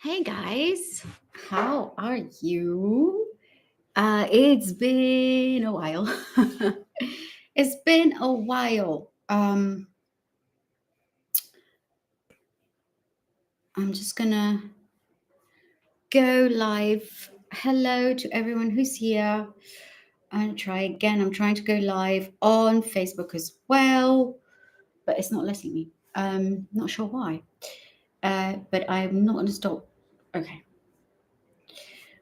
Hey guys, how are you? It's been a while. It's been a while. I'm just gonna go live. Hello to everyone who's here. I'm gonna try again. I'm trying to go live on Facebook as well, but it's not letting me. Not sure why. But I'm not gonna stop. Okay.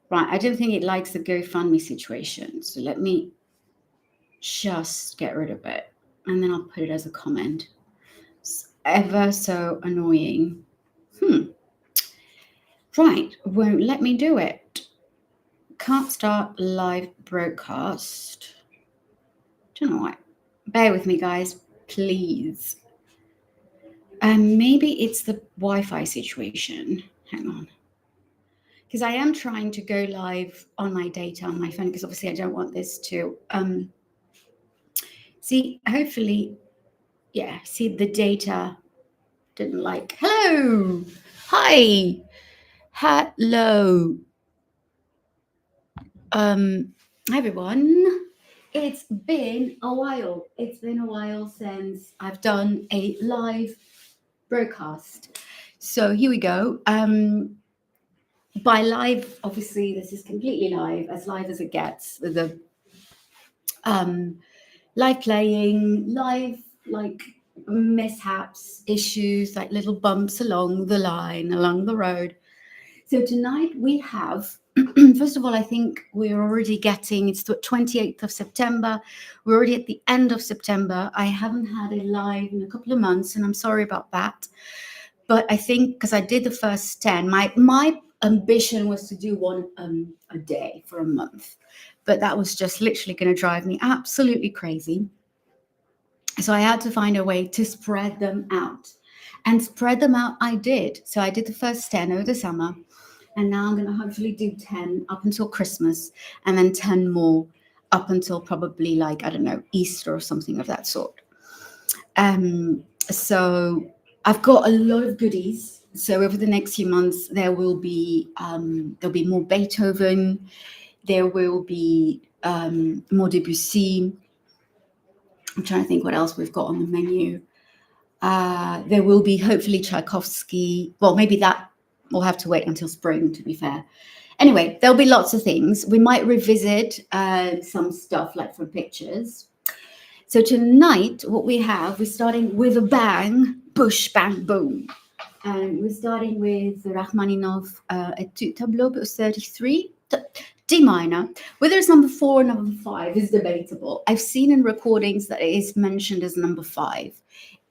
Right, I don't think it likes the GoFundMe situation. So let me just get rid of it. And then I'll put it as a comment. It's ever so annoying. Right, won't let me do it. Can't start live broadcast. Don't know why. Bear with me, guys, please. Maybe it's the Wi-Fi situation. Hang on. Because I am trying to go live on my data on my phone, because obviously I don't want this to see, hopefully, yeah, see the data didn't like. Hello. Hi. Hello. Hi everyone. It's been a while. It's been a while since I've done a live broadcast. So here we go. By live, obviously, this is completely live as it gets, with the live playing, live like mishaps, issues, like little bumps along the line, along the road. So tonight we have, first of all, I think we're already getting, it's the 28th of September. We're already at the end of September. I haven't had a live in a couple of months, and I'm sorry about that. But I think because I did the first 10, my ambition was to do one a day for a month. But that was just literally going to drive me absolutely crazy. So I had to find a way to spread them out. And spread them out I did. So I did the first 10 over the summer. And now I'm going to hopefully do 10 up until Christmas, and then 10 more up until probably, like, I don't know, Easter or something of that sort. So I've got a lot of goodies. So over the next few months, there'll be more Beethoven, there will be more Debussy. I'm trying to think what else we've got on the menu. There will be hopefully Tchaikovsky. Well, maybe that we'll have to wait until spring, to be fair. Anyway, there'll be lots of things. We might revisit some stuff like from pictures. So tonight, what we have, we're starting with a bang, push, bang, boom. And we're starting with the Rachmaninov etude tableau, but 33, D minor. Whether it's number 4 or number 5 is debatable. I've seen in recordings that it is mentioned as number 5.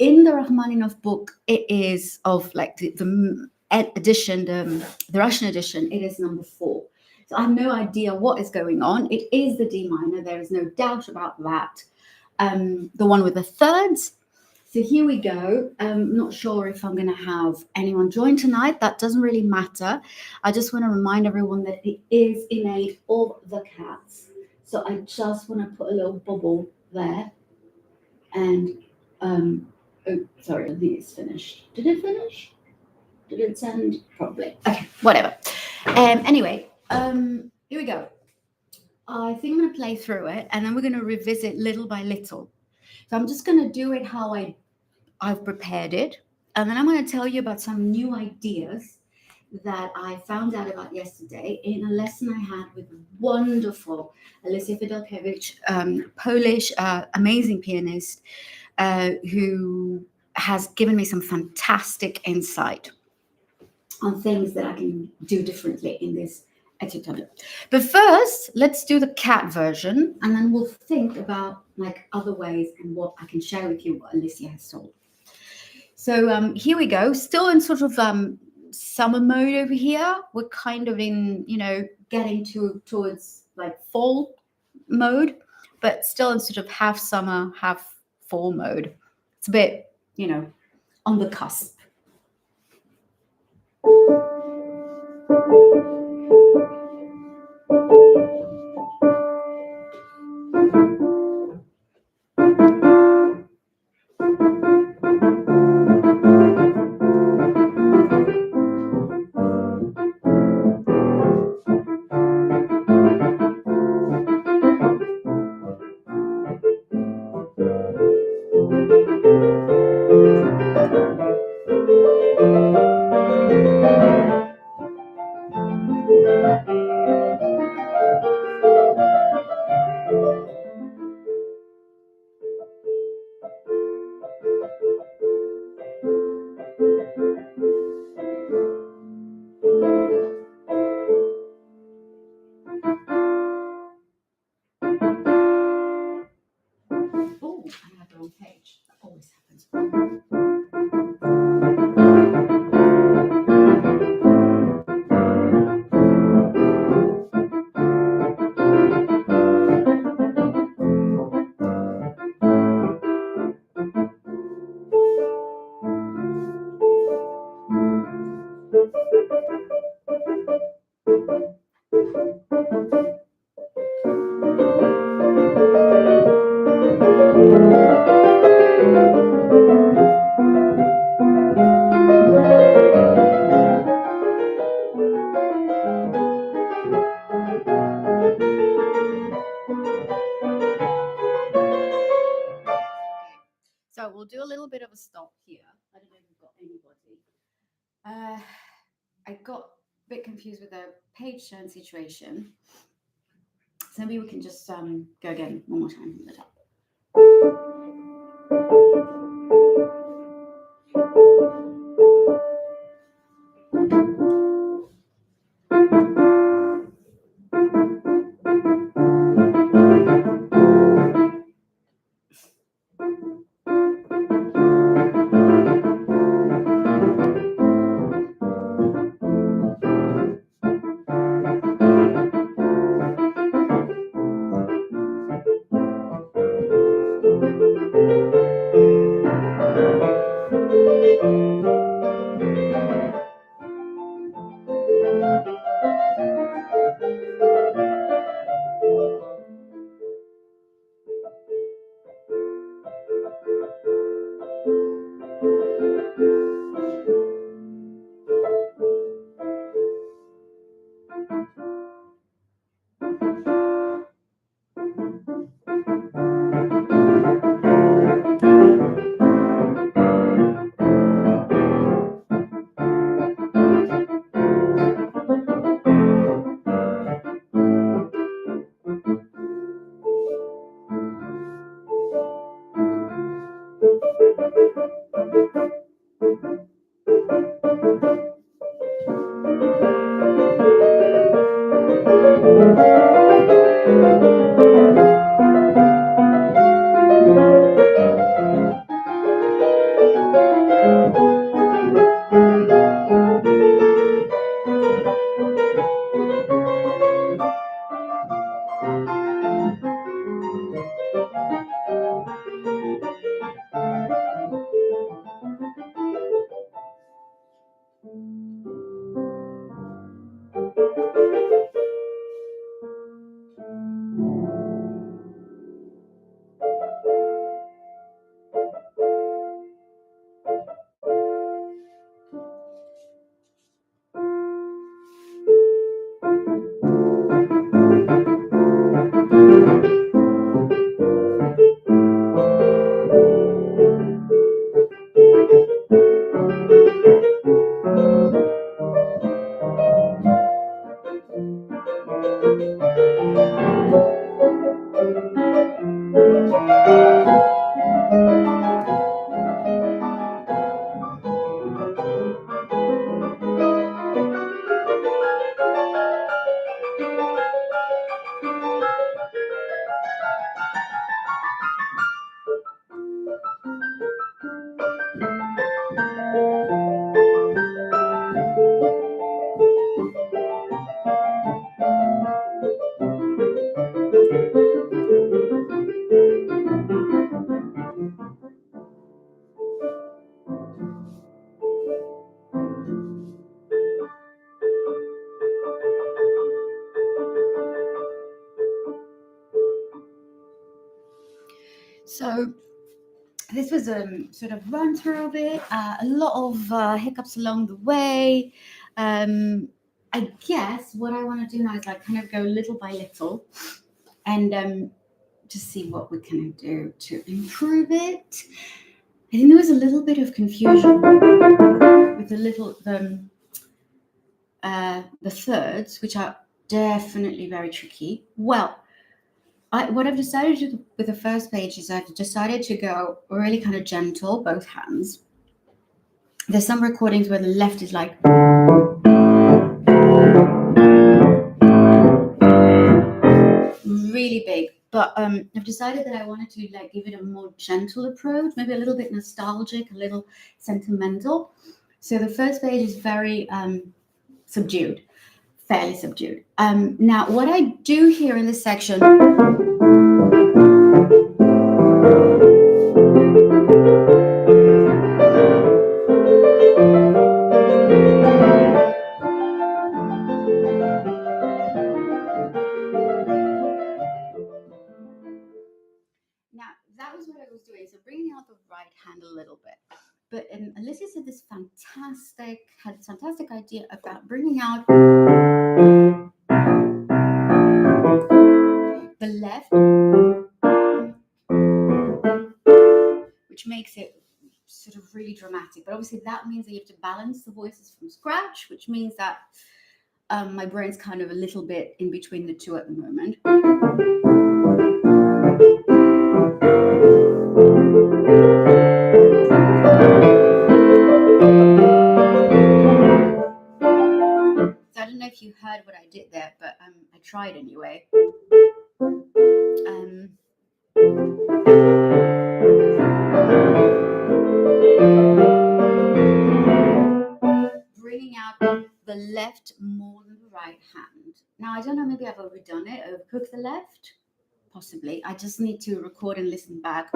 In the Rachmaninov book, it is of like the edition, the Russian edition, it is number 4. So I have no idea what is going on. It is the D minor. There is no doubt about that. The one with the thirds. So here we go. I'm not sure if I'm going to have anyone join tonight. That doesn't really matter. I just want to remind everyone that it is in aid of the cats. So I just want to put a little bubble there. And, oh, sorry, I think it's finished. Did it finish? Did it send? Probably. Okay, whatever. Anyway, here we go. I think I'm going to play through it, and then we're going to revisit little by little. So I'm just going to do it how I've prepared it, and then I'm going to tell you about some new ideas that I found out about yesterday in a lesson I had with wonderful Alicia Fidelkiewicz, Polish, amazing pianist, who has given me some fantastic insight on things that I can do differently in this etude tableau. But first, let's do the cat version, and then we'll think about like other ways and what I can share with you what Alicia has told. So here we go. Still in sort of summer mode over here. We're kind of in, getting towards like fall mode, but still in sort of half summer, half fall mode. It's a bit, on the cusp. wrong page. That always happens. So we'll do a little bit of a stop here. I don't know if we've got anybody. I got a bit confused with the page turn situation. So maybe we can just go again one more time from the top. So this was a sort of run through of it, a lot of hiccups along the way. I guess what I want to do now is like kind of go little by little and just see what we can do to improve it. I think there was a little bit of confusion with the thirds, which are definitely very tricky. Well, what I've decided to do with the first page is I've decided to go really kind of gentle, both hands. There's some recordings where the left is like really big, but but I've decided that I wanted to like give it a more gentle approach, maybe a little bit nostalgic, a little sentimental. So the first page is very subdued, fairly subdued. Now, what I do here in this section, now that was what I was doing. So bringing out the right hand a little bit. But Alicia had this fantastic idea about bringing out the left, which makes it sort of really dramatic. But obviously that means that you have to balance the voices from scratch, which means that my brain's kind of a little bit in between the two at the moment. So I don't know if you heard what I did there, but I tried anyway. Bringing out the left more than the right hand. Now, I don't know, maybe I've overdone it, overcooked the left. Possibly. I just need to record and listen back.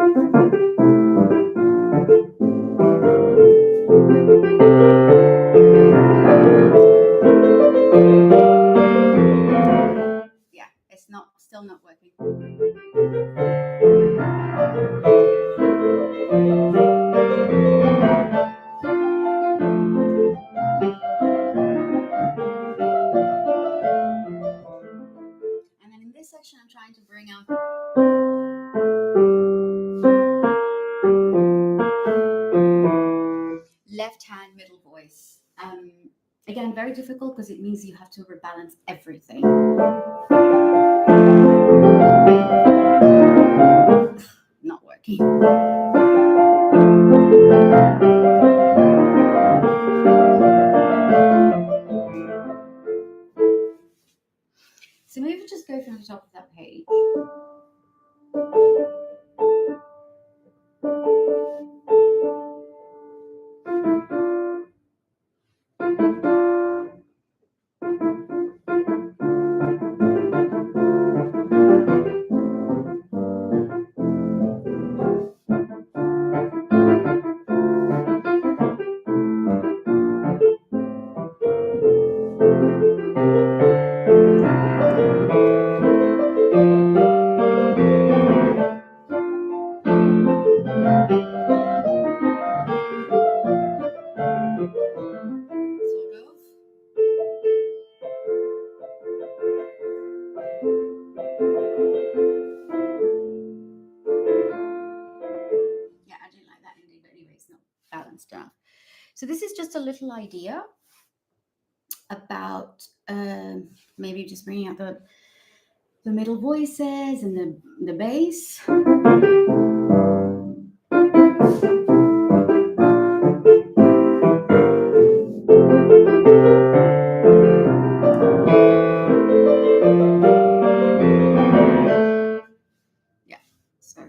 Yeah, it's still not working. And then in this section, I'm trying to bring out left hand middle voice. Again, very difficult because it means you have to rebalance everything. Not working. So maybe we'll just go from the top of that page. Stuff. So this is just a little idea about maybe just bringing out the middle voices and the bass. Yeah, so.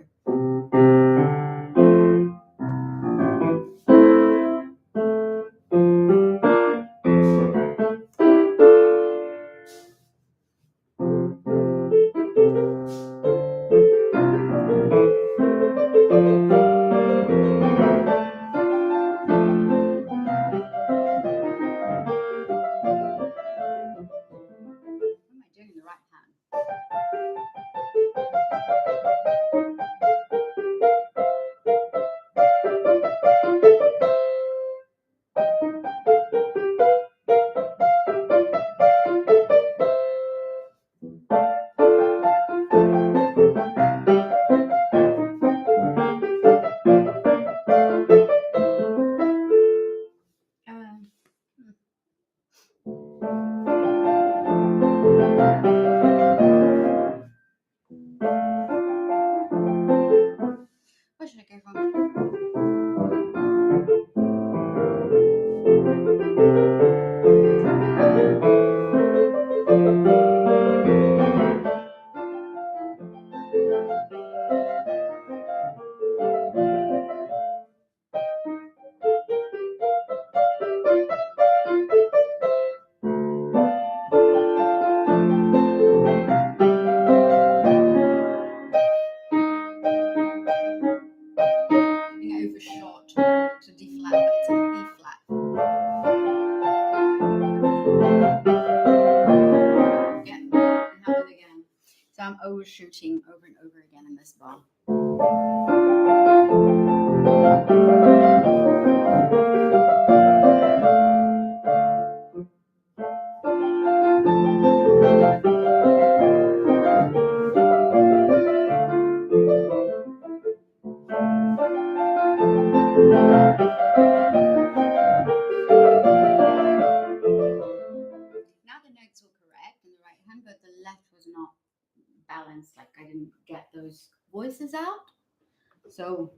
troubleshooting over and over again in this bar. Now the notes were correct in the right hand, but the left was not balanced. Like I didn't get those voices out. So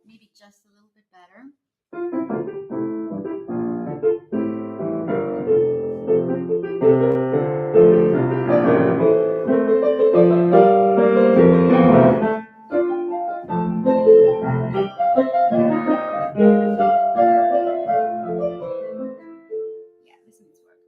maybe just a little bit better. Yeah, this needs work.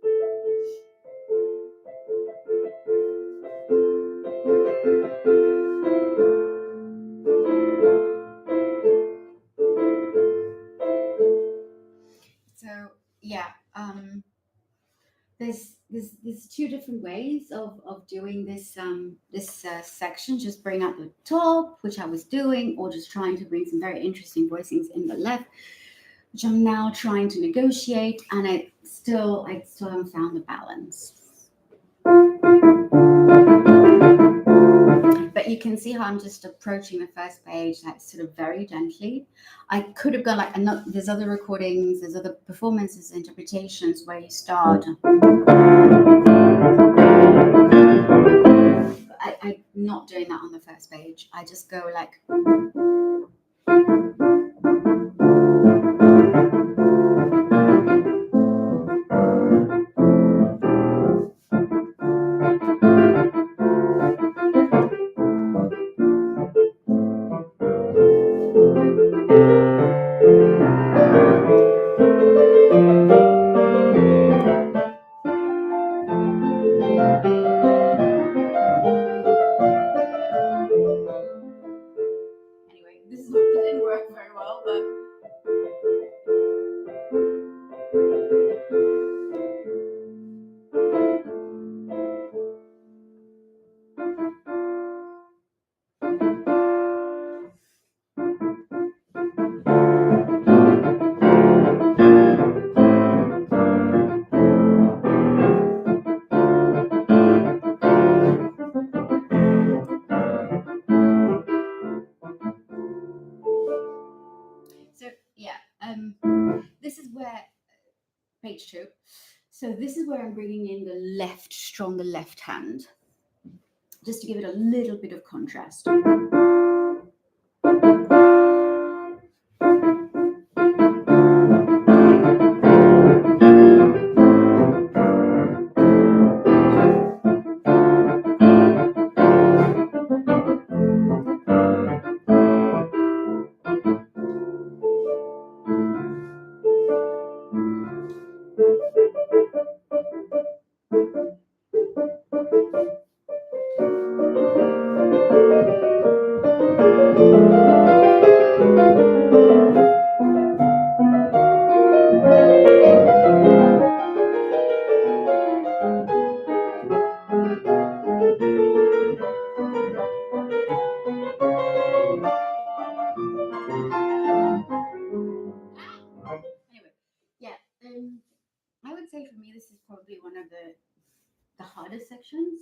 So yeah, there's two different ways of doing this section. Just bring out the top, which I was doing, or just trying to bring some very interesting voicings in the left, which I'm now trying to negotiate, and I still haven't found the balance. But you can see how I'm just approaching the first page, like sort of very gently. I could have gone like, there's other recordings, there's other performances, interpretations where you start. I'm not doing that on the first page. I just go like. Anyway, this didn't work very well, but. So yeah, this is where page 2. So this is where I'm bringing in the left, stronger left hand, just to give it a little bit of contrast. Anyway, yeah, I would say for me this is probably one of the hardest sections.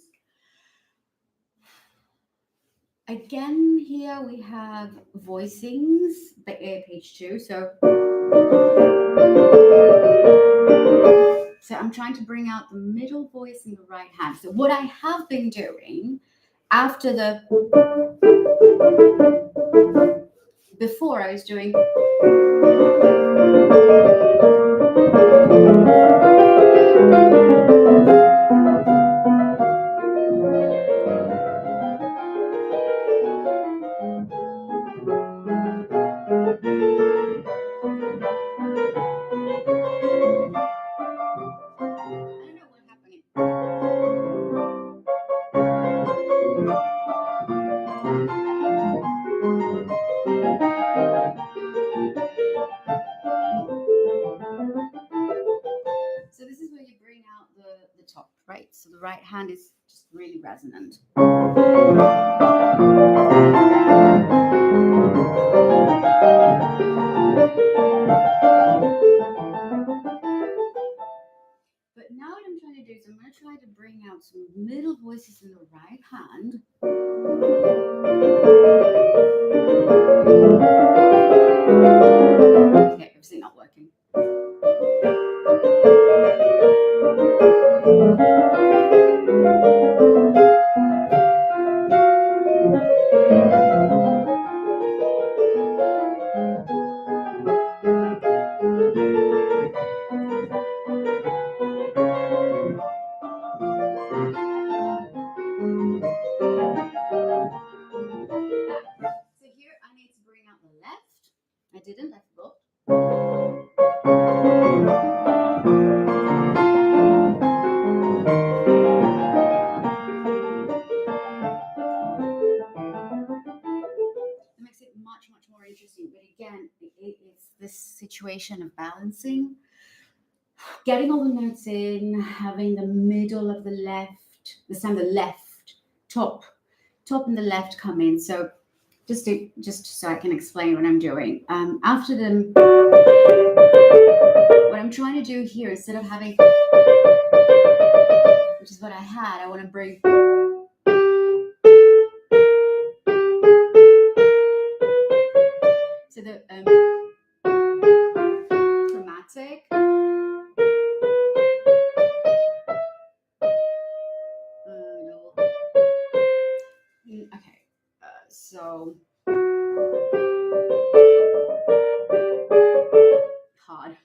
Again, here we have voicings, page 2. So I'm trying to bring out the middle voice in the right hand. So what I have been doing after before I was doing. notes. So the right hand is just really resonant. But now what I'm trying to do is I'm going to try to bring out some middle voices in the right hand. Okay, obviously not working. So here I need to bring out the left. I didn't, I forgot. It makes it much more interesting. But again, it's this situation of balancing, getting all the notes in, having the middle of the left, this time the left, top and the left come in. So just so I can explain what I'm doing. After them, what I'm trying to do here, instead of having, which is what I had, I want to bring. So the chromatic. Okay, so hard.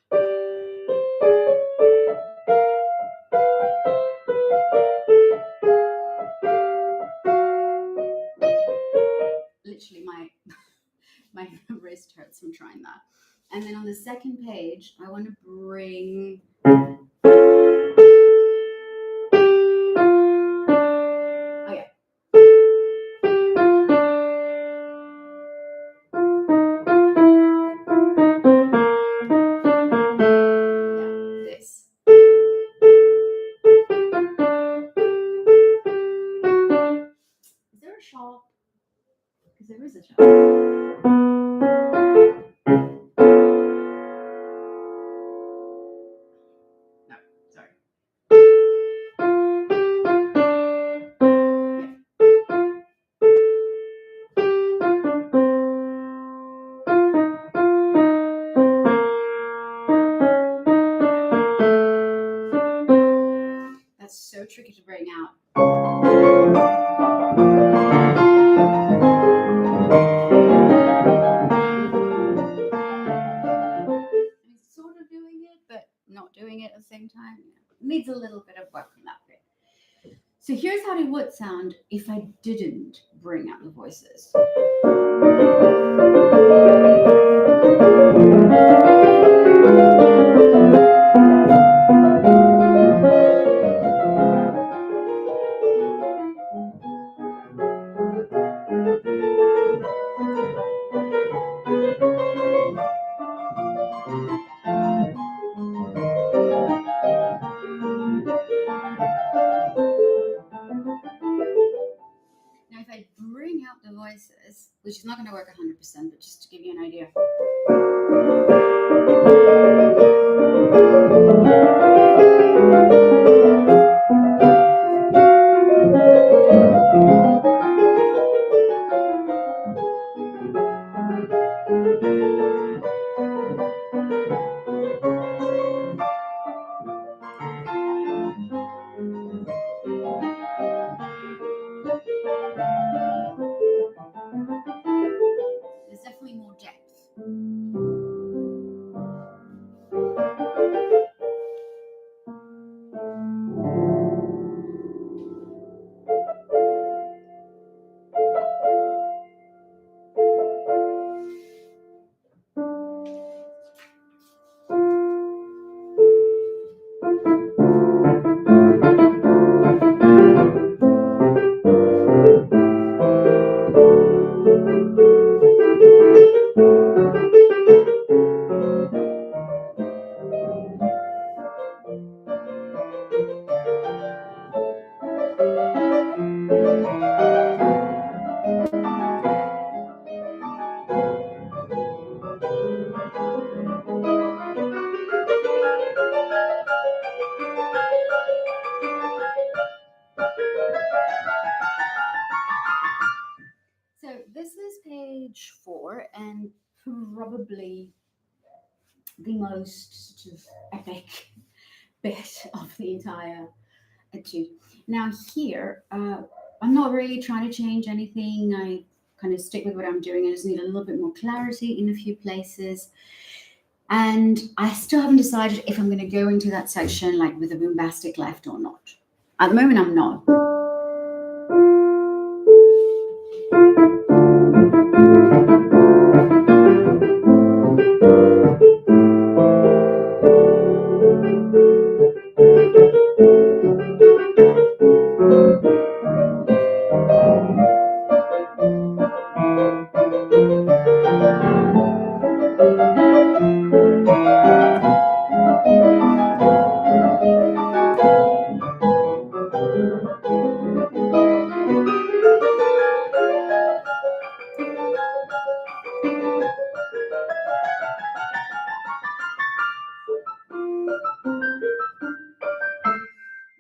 Literally, my wrist hurts from trying that. And then on the second page, I want to bring. Because there is a shop. No, sorry. That's so tricky to bring out. Sort of doing it, but not doing it at the same time. It needs a little bit of work on that bit. So here's how it would sound if I didn't bring out the voices. Now, if I bring out the voices, which is not going to work 100%, but just to give you an idea. There's definitely more depth. the most sort of epic bit of the entire etude. Now here, I'm not really trying to change anything. I kind of stick with what I'm doing. I just need a little bit more clarity in a few places. And I still haven't decided if I'm going to go into that section like with a bombastic left or not. At the moment, I'm not.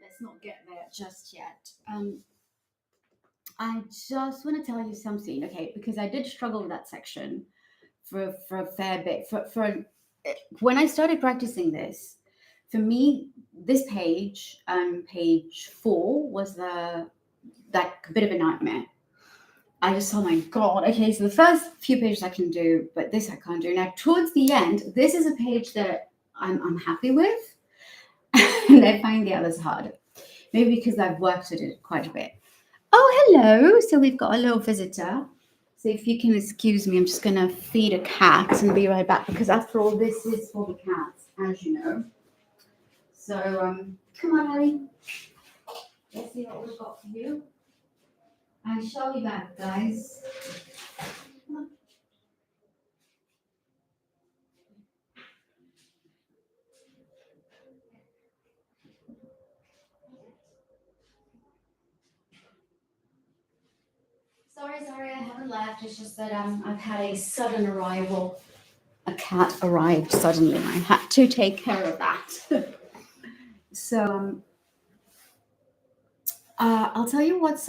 Let's not get there just yet. I just want to tell you something, okay? Because I did struggle with that section for a fair bit. When I started practicing this, for me, this page, page 4, was that bit of a nightmare. I just, oh my god, okay, so the first few pages I can do, but this I can't do. Now, towards the end, this is a page that I'm happy with, and I find the others hard. Maybe because I've worked at it quite a bit. Oh, hello. So we've got a little visitor. So if you can excuse me, I'm just going to feed a cat and be right back, because after all, this is for the cats, as you know. So come on, Ellie. Let's see what we've got for you. I shall be back, guys. Come on. Sorry, I haven't left. It's just that I've had a sudden arrival. A cat arrived suddenly. I had to take care of that. So I'll tell you what's.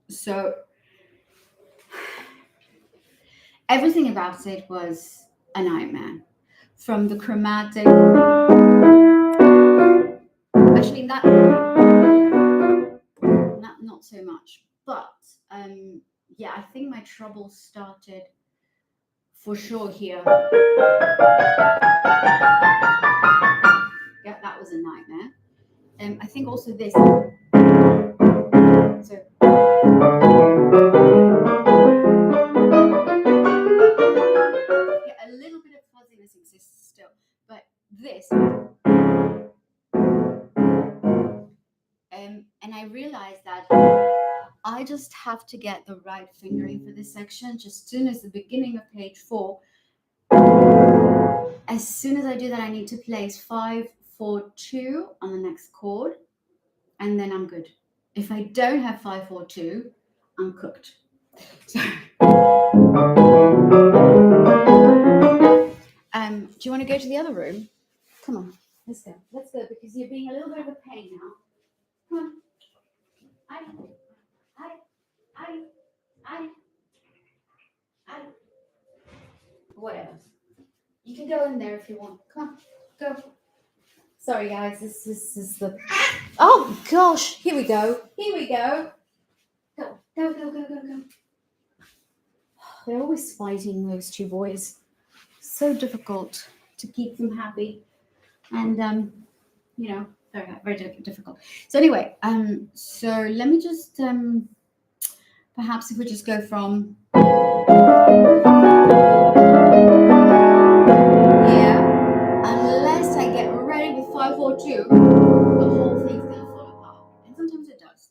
So everything about it was a nightmare. From the chromatic, actually that not so much, but yeah, I think my trouble started for sure here. Yeah, that was a nightmare. I think also this. So yeah, a little bit of fuzziness exists still, but this. And I realized that I just have to get the right fingering for this section. Just as soon as the beginning of page 4, as soon as I do that, I need to place 5, 4, 2 on the next chord, and then I'm good. If I don't have 5, 4, 2, I'm cooked. So, do you want to go to the other room? Come on, let's go. Let's go, because you're being a little bit of a pain now. Come on. I. Whatever. You can go in there if you want. Come on, go. Sorry, guys. This is the. Oh gosh! Here we go. Here we go. Go. They're always fighting, those two boys. So difficult to keep them happy, and very difficult. So anyway, so let me just perhaps if we just go from. Unless I get ready with 5, 4, 2, the whole thing's gonna fall apart. And sometimes it does,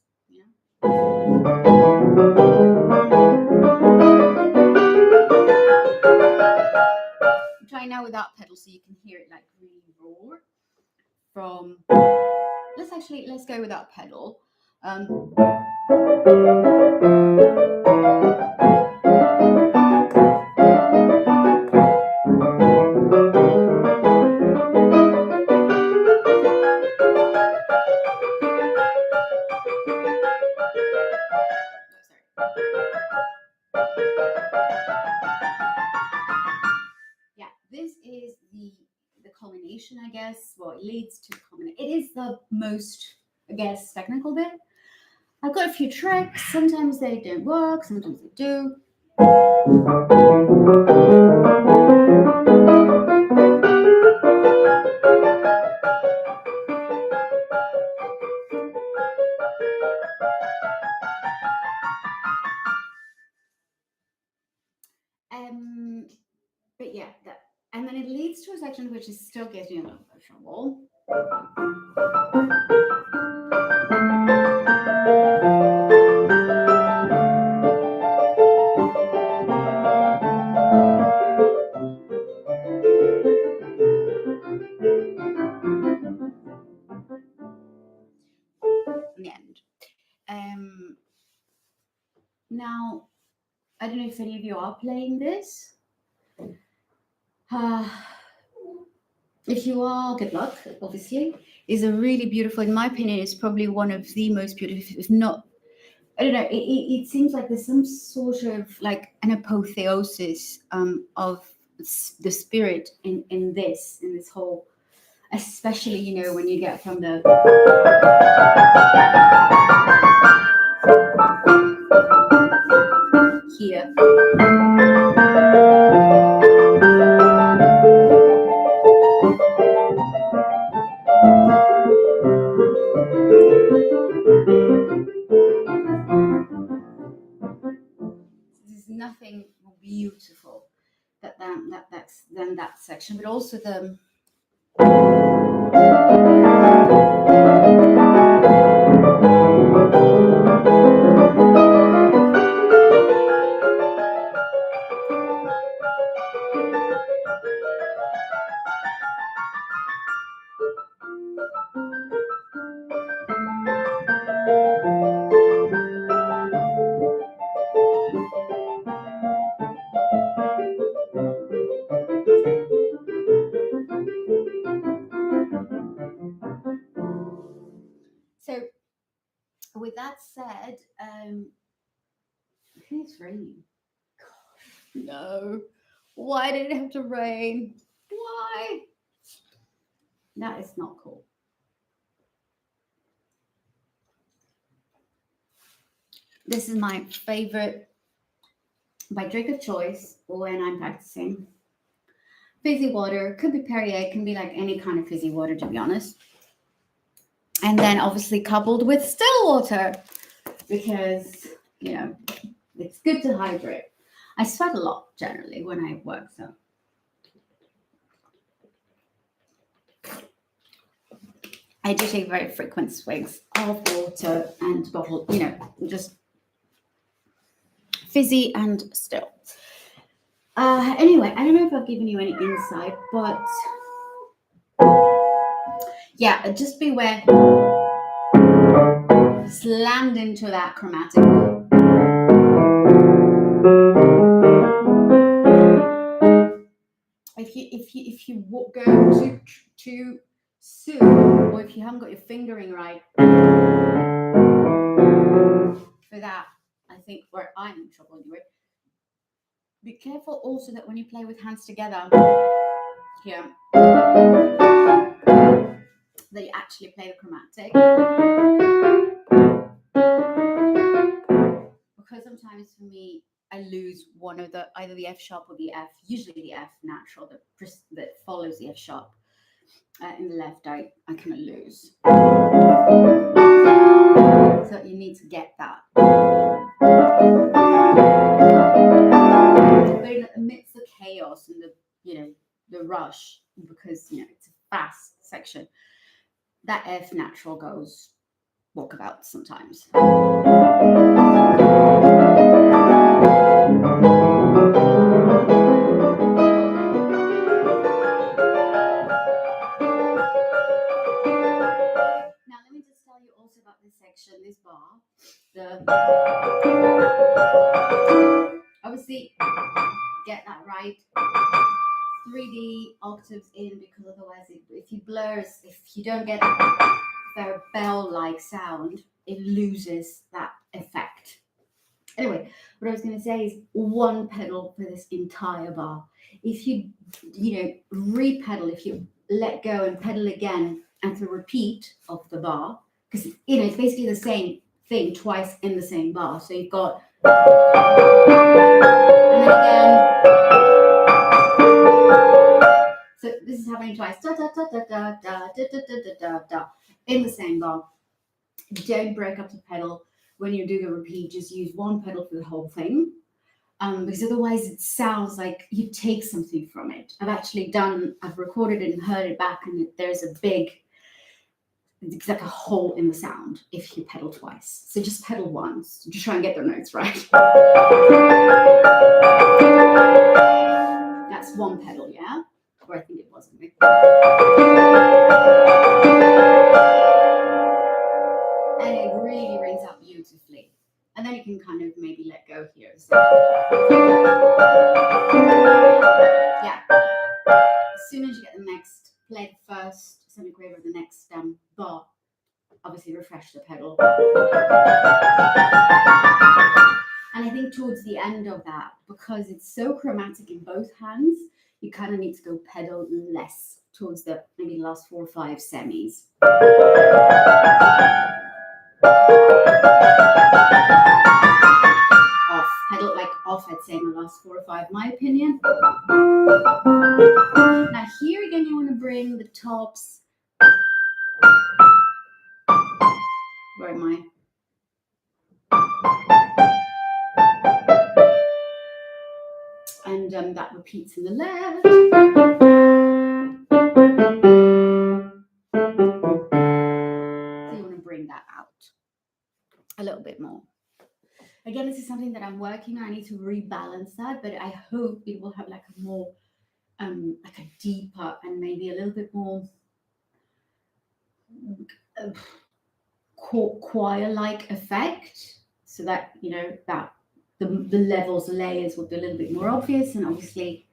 I'm trying now without pedal so you can hear it like really roar. From let's go without pedal. combination, I guess. Well, it leads to combination. It is the most, I guess, technical bit. I've got a few tricks. Sometimes they don't work, sometimes they do. But yeah, and then it leads to a section which is still gives me a little bit of trouble. In the end. Now, I don't know if any of you are playing this. If you are, good luck, obviously. It's a really beautiful, in my opinion, it's probably one of the most beautiful, if not, I don't know, it seems like there's some sort of like an apotheosis of the spirit in this whole, especially, you know, when you get from the here. There's nothing beautiful than that section, but also the so with that said, I think it's raining. Gosh, no. Why did it have to rain? Why? That is not cool. This is my favorite drink of choice when I'm practicing. Fizzy water, could be Perrier, can be like any kind of fizzy water, to be honest. And then obviously coupled with still water, because, you know, it's good to hydrate. I sweat a lot generally when I work, so. I do take very frequent swigs of water and bottle, you know, just fizzy and still. Anyway, I don't know if I've given you any insight, but yeah, just beware. Slammed into that chromatic. If you go too soon, or if you haven't got your fingering right, for that, I think where I'm in trouble anyway. Be careful also that when you play with hands together, here, that you actually play the chromatic. Because sometimes for me, I lose one of the, either the F sharp or the F, usually the F natural that follows the F sharp. In the left, I kind of lose. So you need to get that. But amidst the chaos and the, you know, the rush, because, you know, it's a fast section, that F natural goes walkabout sometimes. This section, this bar, obviously get that right, 3D octaves in, because otherwise if you blurs, if you don't get a very bell-like sound, it loses that effect. Anyway, what I was going to say is one pedal for this entire bar. If you know, re-pedal, if you let go and pedal again, and to repeat of the bar, because it's basically the same thing twice in the same bar. So you've got, and then again. So this is happening twice, da da da da da da da da da da da in the same bar. Don't break up the pedal when you're doing a repeat. Just use one pedal for the whole thing, because otherwise it sounds like you take something from it. I've recorded it and heard it back, and there's it's like a hole in the sound if you pedal twice. So just pedal once. Just try and get the notes right. That's one pedal, yeah? Or I think it was. And it really rings out beautifully. And then you can kind of maybe let go here. So, yeah. As soon as you get the next, play the first semiquaver of the next bar, obviously refresh the pedal. And I think towards the end of that, because it's so chromatic in both hands, you kind of need to go pedal less towards the maybe last 4 or 5 semis. Off, pedal like off, I'd say in the last 4 or 5, my opinion. Now here again, you want to bring the tops. Where am I? And that repeats in the left. So you want to bring that out a little bit more. Again, this is something that I'm working on. I need to rebalance that, but I hope it will have like a more, like a deeper and maybe a little bit more choir-like effect, so that that the levels, the layers will be a little bit more obvious, and obviously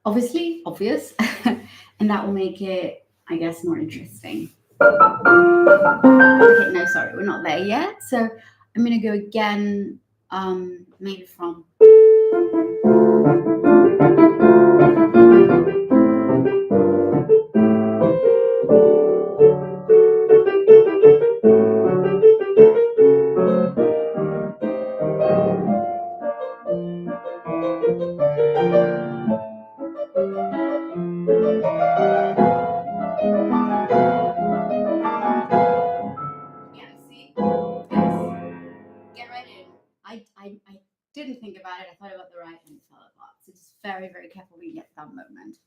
obvious, and that will make it, I guess, more interesting. Okay, no, sorry, we're not there yet. So I'm going to go again, maybe from. I didn't think about it. I thought about the right and it fell apart. So just very, very careful when you get that moment.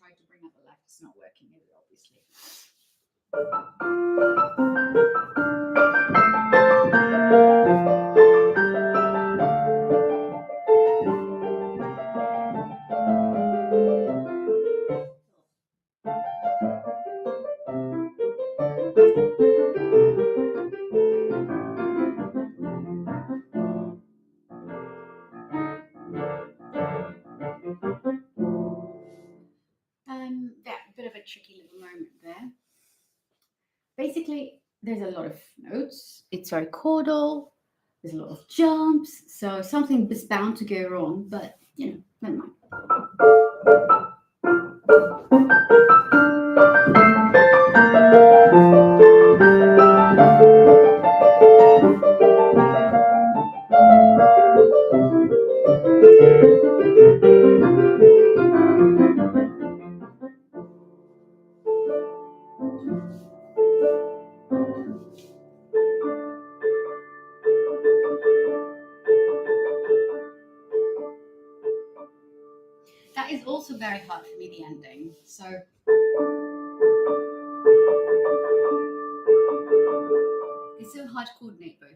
To bring up the left, it's not working here, obviously. Yeah, a bit of a tricky little moment there. Basically, there's a lot of notes. It's very chordal. There's a lot of jumps. So something is bound to go wrong, but never mind. That is also very hard for me, the ending. So it's so hard to coordinate both.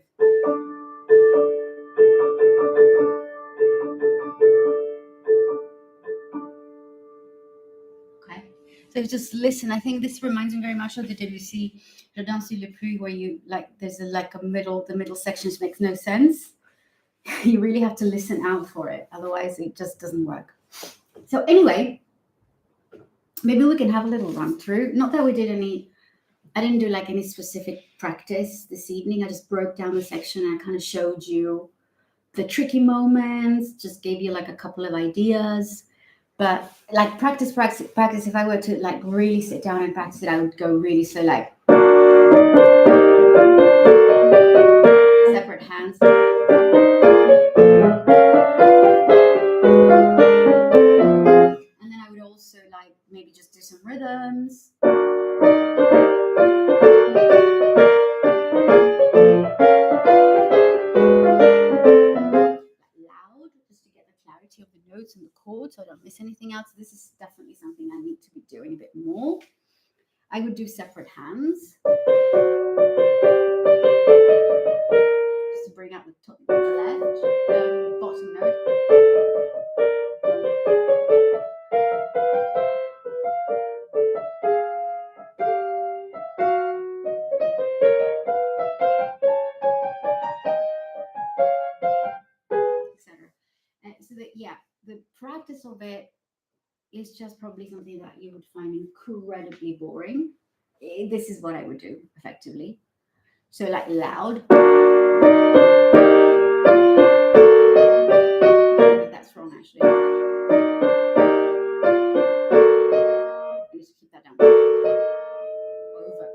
Okay, so just listen. I think this reminds me very much of the Debussy Le Danse le Plus, where you like there's the middle sections makes no sense. You really have to listen out for it, otherwise it just doesn't work. So anyway, maybe we can have a little run through. Not that I didn't do like any specific practice this evening. I just broke down the section and I kind of showed you the tricky moments, just gave you like a couple of ideas. But like practice. If I were to like really sit down and practice it, I would go really slow, like separate hands. And then I would also like maybe just do some rhythms. Of the notes and the chords, so I don't miss anything else. This is definitely something I need to be doing a bit more. I would do separate hands just to bring out the top left, bottom note. So that the practice of it is just probably something that you would find incredibly boring. This is what I would do effectively. So like loud. That's wrong actually. I need to keep that down. Over.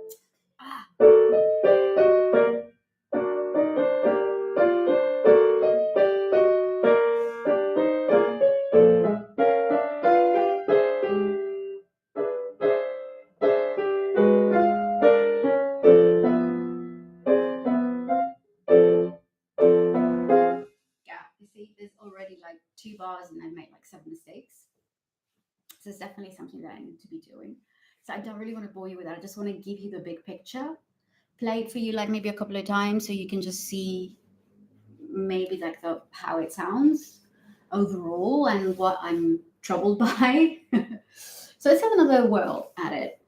There's already like 2 bars and I've made like 7 mistakes. So it's definitely something that I need to be doing. So I don't really want to bore you with that. I just want to give you the big picture. Play it for you like maybe a couple of times so you can just see maybe like how it sounds overall and what I'm troubled by. So let's have another whirl at it.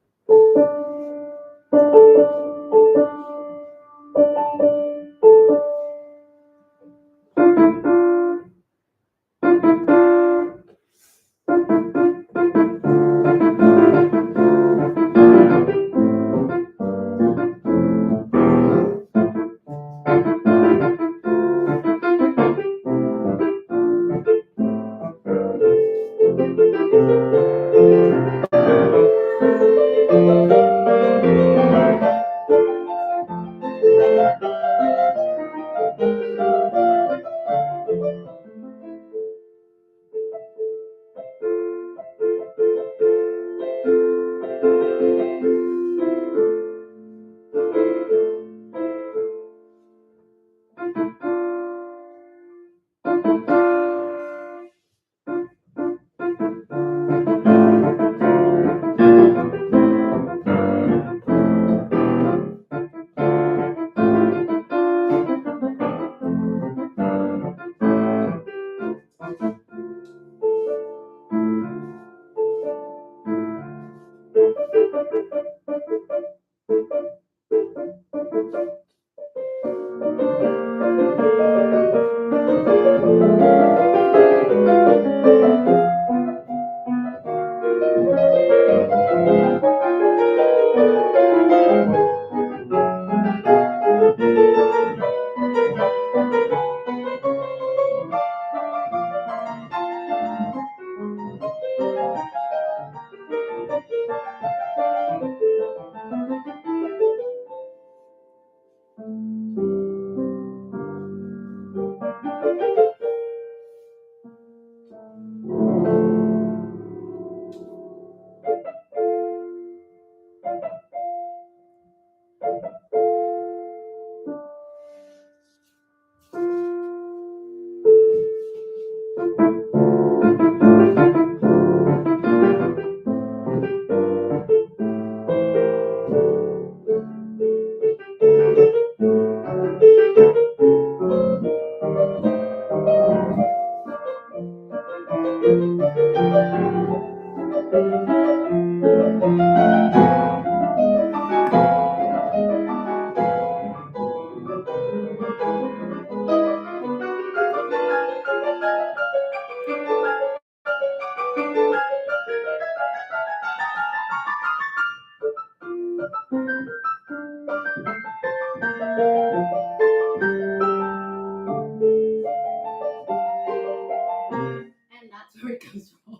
And that's where it goes wrong.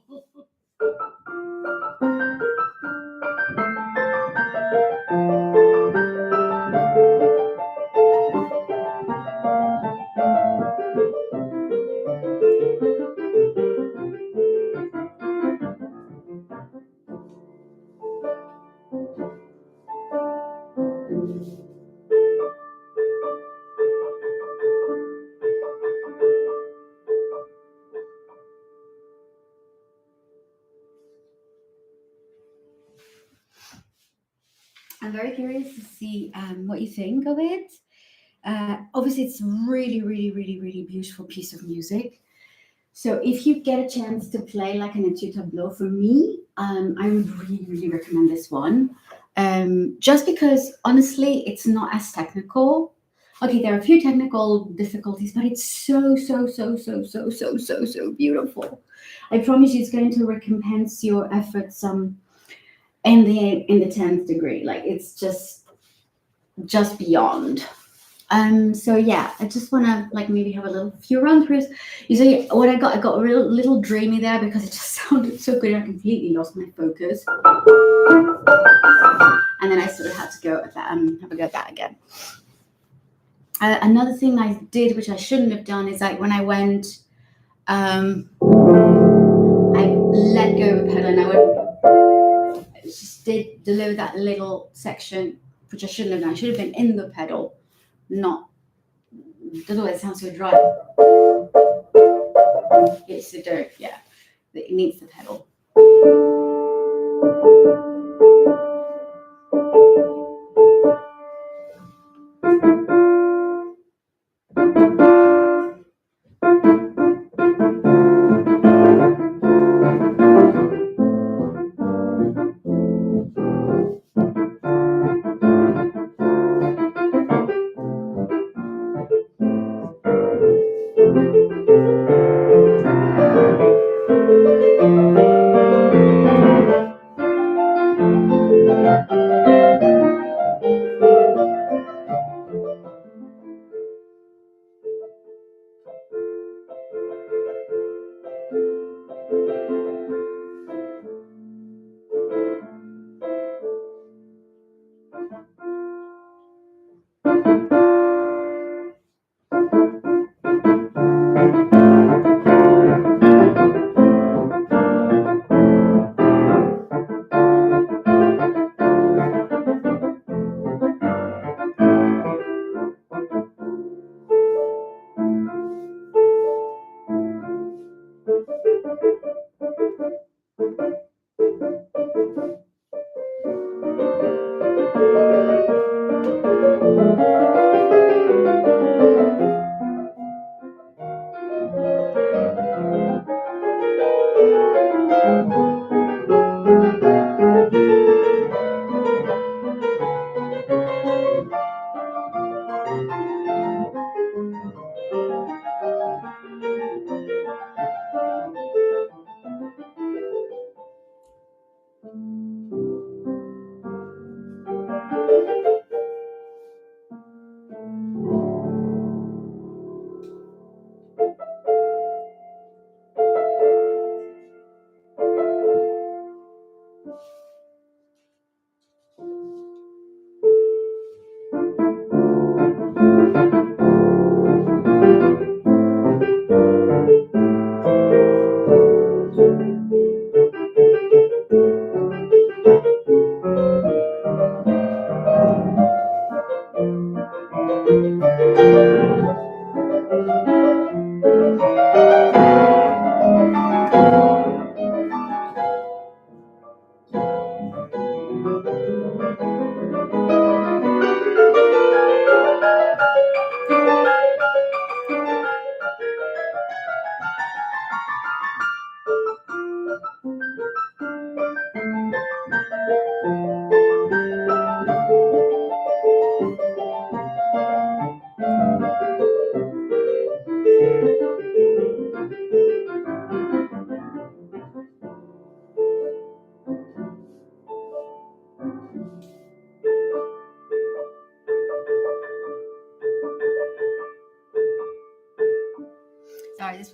I'm very curious to see what you think of it. Obviously, it's really, really, really, really beautiful piece of music. So if you get a chance to play like an etude tableau, for me, I would really, really recommend this one. Just because honestly, it's not as technical. Okay, there are a few technical difficulties, but it's so, so, so, so, so, so, so, so beautiful. I promise you, it's going to recompense your efforts in the 10th degree. Like it's just beyond. So yeah, I just want to like maybe have a little few run throughs. You see what I got a real little dreamy there because it just sounded so good. I completely lost my focus, and then I sort of had to go at that have a go at that again. Another thing I did, which I shouldn't have done, is like when I went, I let go of the pedal and I just did deliver that little section, which I shouldn't have done. I should have been in the pedal, not. Otherwise, it sounds so dry. It's the dirt, yeah. It needs the pedal.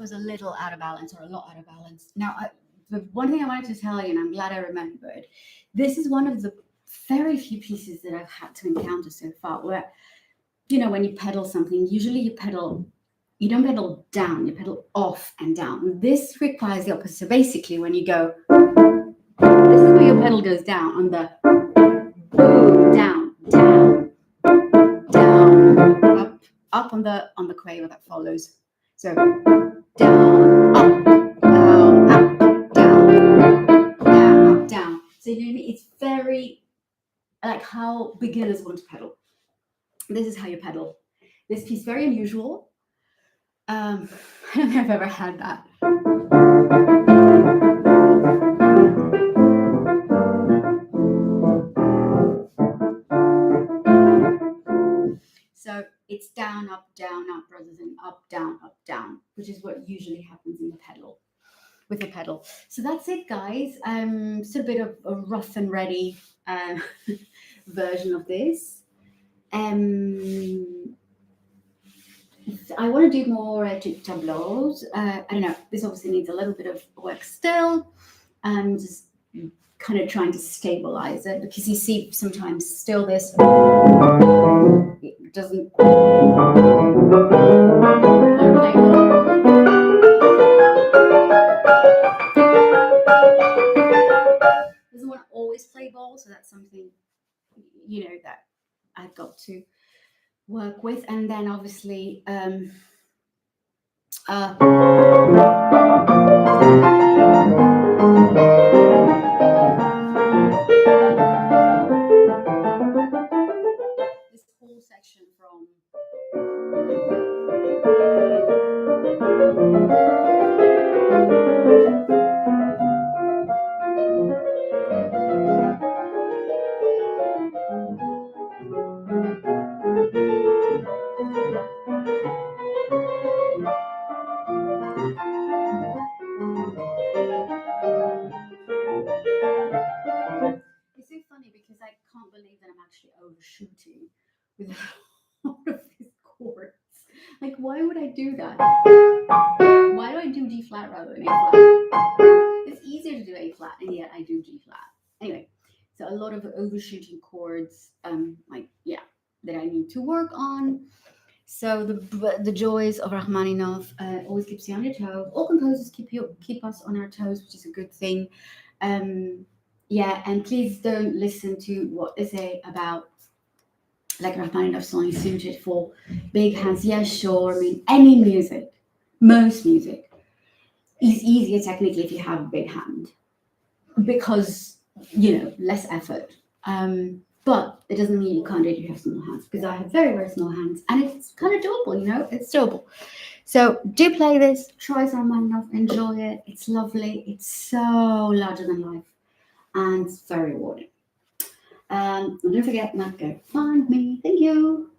was a little out of balance or a lot out of balance. Now, the one thing I wanted to tell you, and I'm glad I remembered, this is one of the very few pieces that I've had to encounter so far where, when you pedal something, usually you don't pedal down, you pedal off and down. This requires the opposite. So basically, when you go, this is where your pedal goes down on the down, down, down, up on the quaver that follows. So down, up, down, up, down, down, up, down. So it's very like how beginners want to pedal. This is how you pedal. This piece very unusual. I don't think I've ever had that. So it's down, up, rather than up, down, which is what usually happens in the pedal, with the pedal. So that's it, guys. It's a bit of a rough and ready version of this. I want to do more tableaus. I don't know. This obviously needs a little bit of work still. Just kind of trying to stabilize it, because you see sometimes still this it doesn't want to always play ball, so that's something that I've got to work with. And then obviously this whole section from it's so funny because I can't believe that I'm actually overshooting with all of these chords. Like, why would I do that? Why do I do G flat rather than A flat? It's easier to do A flat, and yet I do G flat. Anyway, so a lot of overshooting chords, that I need to work on. So the joys of Rachmaninov always keeps you on your toes. All composers keep us on our toes, which is a good thing. And please don't listen to what they say about like Rachmaninov's only suited for big hands. Yeah, sure. I mean, any music, most music is easier technically if you have a big hand, because less effort. But it doesn't mean you can't do it if you have small hands, because I have very, very small hands, and it's kind of doable, it's doable. So do play this, try Rachmaninov, enjoy it. It's lovely. It's so larger than life, and it's very rewarding. And don't forget, not go find me. Thank you.